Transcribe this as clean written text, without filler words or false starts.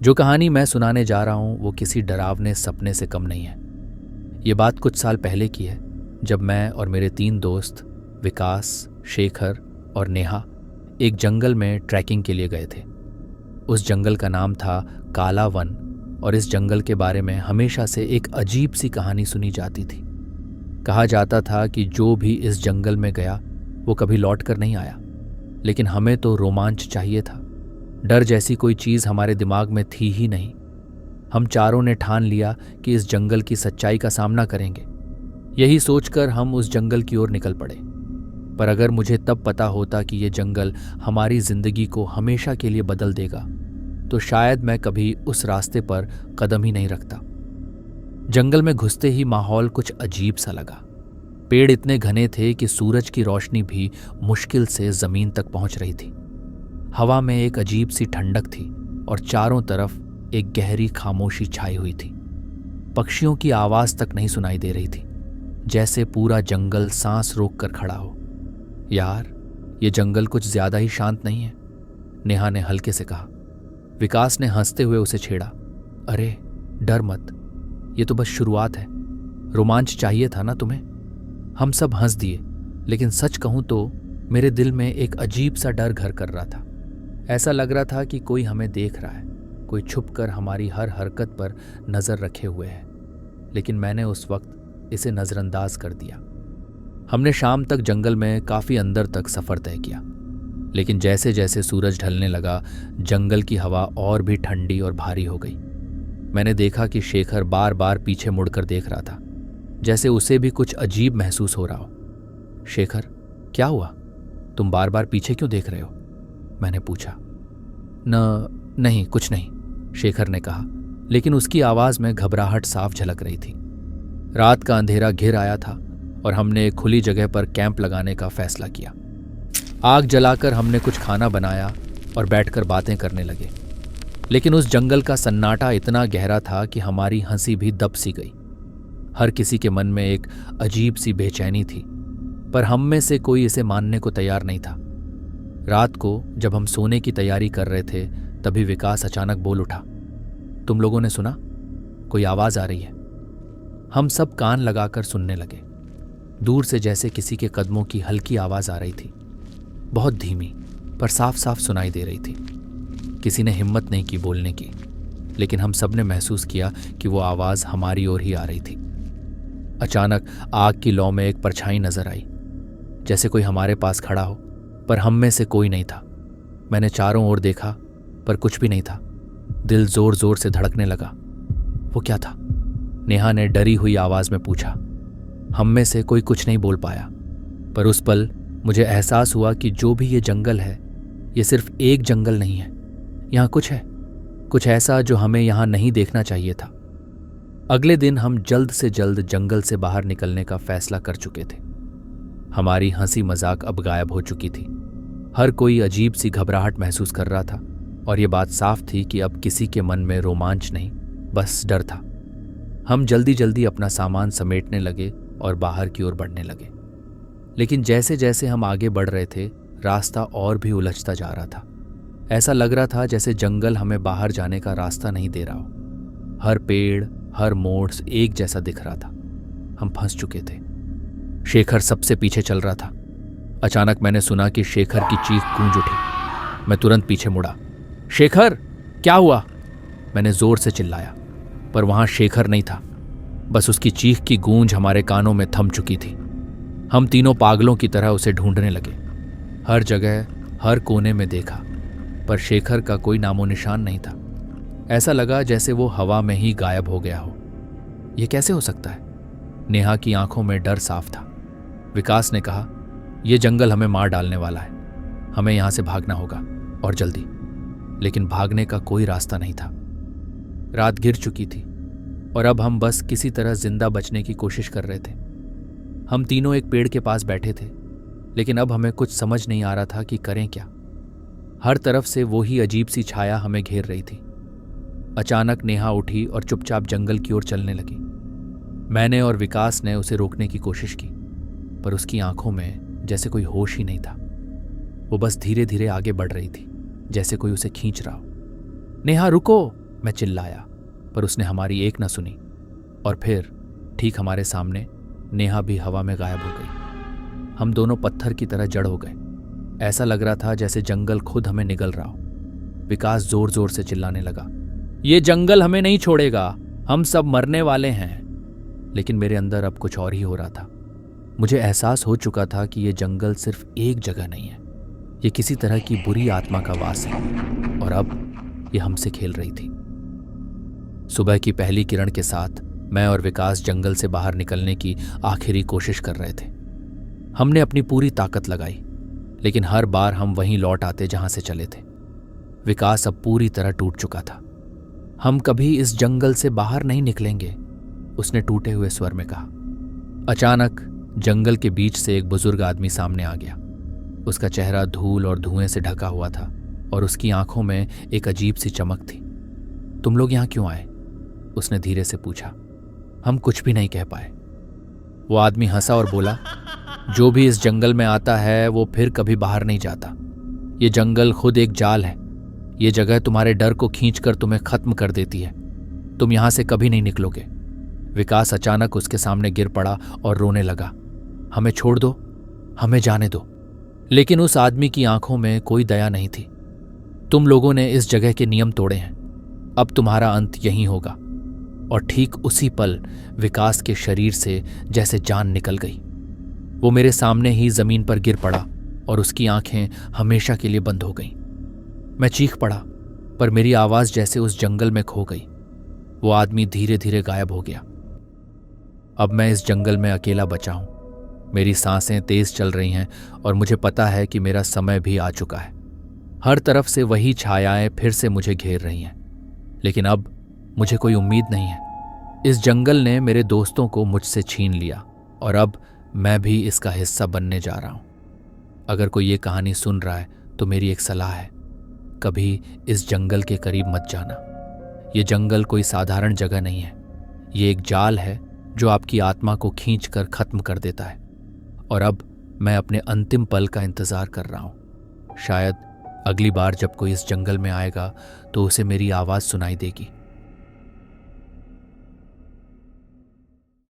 जो कहानी मैं सुनाने जा रहा हूं वो किसी डरावने सपने से कम नहीं है। ये बात कुछ साल पहले की है, जब मैं और मेरे 3 दोस्त विकास, शेखर और नेहा एक जंगल में ट्रैकिंग के लिए गए थे। उस जंगल का नाम था काला वन और इस जंगल के बारे में हमेशा से एक अजीब सी कहानी सुनी जाती थी। कहा जाता था कि जो भी इस जंगल में गया वो कभी लौट कर नहीं आया, लेकिन हमें तो रोमांच चाहिए था। डर जैसी कोई चीज़ हमारे दिमाग में थी ही नहीं। हम चारों ने ठान लिया कि इस जंगल की सच्चाई का सामना करेंगे। यही सोचकर हम उस जंगल की ओर निकल पड़े। पर अगर मुझे तब पता होता कि ये जंगल हमारी जिंदगी को हमेशा के लिए बदल देगा, तो शायद मैं कभी उस रास्ते पर कदम ही नहीं रखता। जंगल में घुसते ही माहौल कुछ अजीब सा लगा। पेड़ इतने घने थे कि सूरज की रोशनी भी मुश्किल से जमीन तक पहुंच रही थी। हवा में एक अजीब सी ठंडक थी और चारों तरफ एक गहरी खामोशी छाई हुई थी। पक्षियों की आवाज तक नहीं सुनाई दे रही थी, जैसे पूरा जंगल सांस रोक कर खड़ा हो। यार, ये जंगल कुछ ज्यादा ही शांत नहीं है, नेहा ने हल्के से कहा। विकास ने हंसते हुए उसे छेड़ा। अरे डर मत, ये तो बस शुरुआत है। रोमांच चाहिए था ना तुम्हें। हम सब हंस दिए, लेकिन सच कहूं तो मेरे दिल में एक अजीब सा डर घर कर रहा था। ऐसा लग रहा था कि कोई हमें देख रहा है, कोई छुपकर हमारी हर हरकत पर नजर रखे हुए है। लेकिन मैंने उस वक्त इसे नजरअंदाज कर दिया। हमने शाम तक जंगल में काफी अंदर तक सफर तय किया, लेकिन जैसे जैसे सूरज ढलने लगा, जंगल की हवा और भी ठंडी और भारी हो गई। मैंने देखा कि शेखर बार बार पीछे मुड़कर देख रहा था, जैसे उसे भी कुछ अजीब महसूस हो रहा हो। शेखर, क्या हुआ? तुम बार बार पीछे क्यों देख रहे हो? मैंने पूछा। नहीं, कुछ नहीं, शेखर ने कहा, लेकिन उसकी आवाज में घबराहट साफ झलक रही थी। रात का अंधेरा घिर आया था और हमने एक खुली जगह पर कैंप लगाने का फैसला किया। आग जलाकर हमने कुछ खाना बनाया और बैठकर बातें करने लगे। लेकिन उस जंगल का सन्नाटा इतना गहरा था कि हमारी हंसी भी दब सी गई। हर किसी के मन में एक अजीब सी बेचैनी थी, पर हम में से कोई इसे मानने को तैयार नहीं था। रात को जब हम सोने की तैयारी कर रहे थे, तभी विकास अचानक बोल उठा। तुम लोगों ने सुना? कोई आवाज आ रही है। हम सब कान लगाकर सुनने लगे। दूर से जैसे किसी के कदमों की हल्की आवाज आ रही थी, बहुत धीमी पर साफ साफ सुनाई दे रही थी। किसी ने हिम्मत नहीं की बोलने की, लेकिन हम सब ने महसूस किया कि वो आवाज हमारी ओर ही आ रही थी। अचानक आग की लौ में एक परछाई नजर आई, जैसे कोई हमारे पास खड़ा हो, पर हम में से कोई नहीं था। मैंने चारों ओर देखा, पर कुछ भी नहीं था। दिल जोर जोर से धड़कने लगा। वो क्या था? नेहा ने डरी हुई आवाज में पूछा। हम में से कोई कुछ नहीं बोल पाया, पर उस पल मुझे एहसास हुआ कि जो भी ये जंगल है, ये सिर्फ एक जंगल नहीं है। यहाँ कुछ है, कुछ ऐसा जो हमें यहाँ नहीं देखना चाहिए था। अगले दिन हम जल्द से जल्द जंगल से बाहर निकलने का फैसला कर चुके थे। हमारी हंसी मजाक अब गायब हो चुकी थी। हर कोई अजीब सी घबराहट महसूस कर रहा था और ये बात साफ थी कि अब किसी के मन में रोमांच नहीं, बस डर था। हम जल्दी जल्दी अपना सामान समेटने लगे और बाहर की ओर बढ़ने लगे। लेकिन जैसे जैसे हम आगे बढ़ रहे थे, रास्ता और भी उलझता जा रहा था। ऐसा लग रहा था जैसे जंगल हमें बाहर जाने का रास्ता नहीं दे रहा हो। हर पेड़, हर मोड़ एक जैसा दिख रहा था। हम फंस चुके थे। शेखर सबसे पीछे चल रहा था। अचानक मैंने सुना कि शेखर की चीख गूंज उठी। मैं तुरंत पीछे मुड़ा। शेखर, क्या हुआ? मैंने जोर से चिल्लाया, पर वहां शेखर नहीं था। बस उसकी चीख की गूंज हमारे कानों में थम चुकी थी। हम तीनों पागलों की तरह उसे ढूंढने लगे। हर जगह, हर कोने में देखा, पर शेखर का कोई नामो निशान नहीं था। ऐसा लगा जैसे वो हवा में ही गायब हो गया हो। यह कैसे हो सकता है? नेहा की आंखों में डर साफ था। विकास ने कहा, यह जंगल हमें मार डालने वाला है, हमें यहां से भागना होगा और जल्दी। लेकिन भागने का कोई रास्ता नहीं था। रात गिर चुकी थी और अब हम बस किसी तरह जिंदा बचने की कोशिश कर रहे थे। हम तीनों एक पेड़ के पास बैठे थे, लेकिन अब हमें कुछ समझ नहीं आ रहा था कि करें क्या। हर तरफ से वो ही अजीब सी छाया हमें घेर रही थी। अचानक नेहा उठी और चुपचाप जंगल की ओर चलने लगी। मैंने और विकास ने उसे रोकने की कोशिश की, पर उसकी आंखों में जैसे कोई होश ही नहीं था। वो बस धीरे धीरे आगे बढ़ रही थी, जैसे कोई उसे खींच रहा हो। नेहा रुको, मैं चिल्लाया, पर उसने हमारी एक न सुनी और फिर ठीक हमारे सामने नेहा भी हवा में गायब हो गई। हम दोनों पत्थर की तरह जड़ हो गए। ऐसा लग रहा था जैसे जंगल खुद हमें निगल रहा हो। विकास जोर जोर से चिल्लाने लगा, ये जंगल हमें नहीं छोड़ेगा, हम सब मरने वाले हैं। लेकिन मेरे अंदर अब कुछ और ही हो रहा था। मुझे एहसास हो चुका था कि ये जंगल सिर्फ एक जगह नहीं है, ये किसी तरह की बुरी आत्मा का वास है और अब ये हमसे खेल रही थी। सुबह की पहली किरण के साथ मैं और विकास जंगल से बाहर निकलने की आखिरी कोशिश कर रहे थे। हमने अपनी पूरी ताकत लगाई, लेकिन हर बार हम वहीं लौट आते जहां से चले थे। विकास अब पूरी तरह टूट चुका था। हम कभी इस जंगल से बाहर नहीं निकलेंगे, उसने टूटे हुए स्वर में कहा। अचानक जंगल के बीच से एक बुजुर्ग आदमी सामने आ गया। उसका चेहरा धूल और धुएं से ढका हुआ था और उसकी आंखों में एक अजीब सी चमक थी। तुम लोग यहां क्यों आए? उसने धीरे से पूछा। हम कुछ भी नहीं कह पाए। वो आदमी हंसा और बोला, जो भी इस जंगल में आता है वो फिर कभी बाहर नहीं जाता। ये जंगल खुद एक जाल है। ये जगह तुम्हारे डर को खींचकर तुम्हें खत्म कर देती है। तुम यहां से कभी नहीं निकलोगे। विकास अचानक उसके सामने गिर पड़ा और रोने लगा। हमें छोड़ दो, हमें जाने दो। लेकिन उस आदमी की आंखों में कोई दया नहीं थी। तुम लोगों ने इस जगह के नियम तोड़े हैं, अब तुम्हारा अंत यहीं होगा। और ठीक उसी पल विकास के शरीर से जैसे जान निकल गई। वो मेरे सामने ही जमीन पर गिर पड़ा और उसकी आंखें हमेशा के लिए बंद हो गईं। मैं चीख पड़ा, पर मेरी आवाज जैसे उस जंगल में खो गई। वो आदमी धीरे धीरे गायब हो गया। अब मैं इस जंगल में अकेला बचा हूं। मेरी सांसें तेज चल रही हैं और मुझे पता है कि मेरा समय भी आ चुका है। हर तरफ से वही छायाएं फिर से मुझे घेर रही हैं, लेकिन अब मुझे कोई उम्मीद नहीं है। इस जंगल ने मेरे दोस्तों को मुझसे छीन लिया और अब मैं भी इसका हिस्सा बनने जा रहा हूं। अगर कोई ये कहानी सुन रहा है तो मेरी एक सलाह है, कभी इस जंगल के करीब मत जाना। ये जंगल कोई साधारण जगह नहीं है। ये एक जाल है जो आपकी आत्मा को खींचकर खत्म कर देता है। और अब मैं अपने अंतिम पल का इंतजार कर रहा हूं। शायद अगली बार जब कोई इस जंगल में आएगा तो उसे मेरी आवाज सुनाई देगी।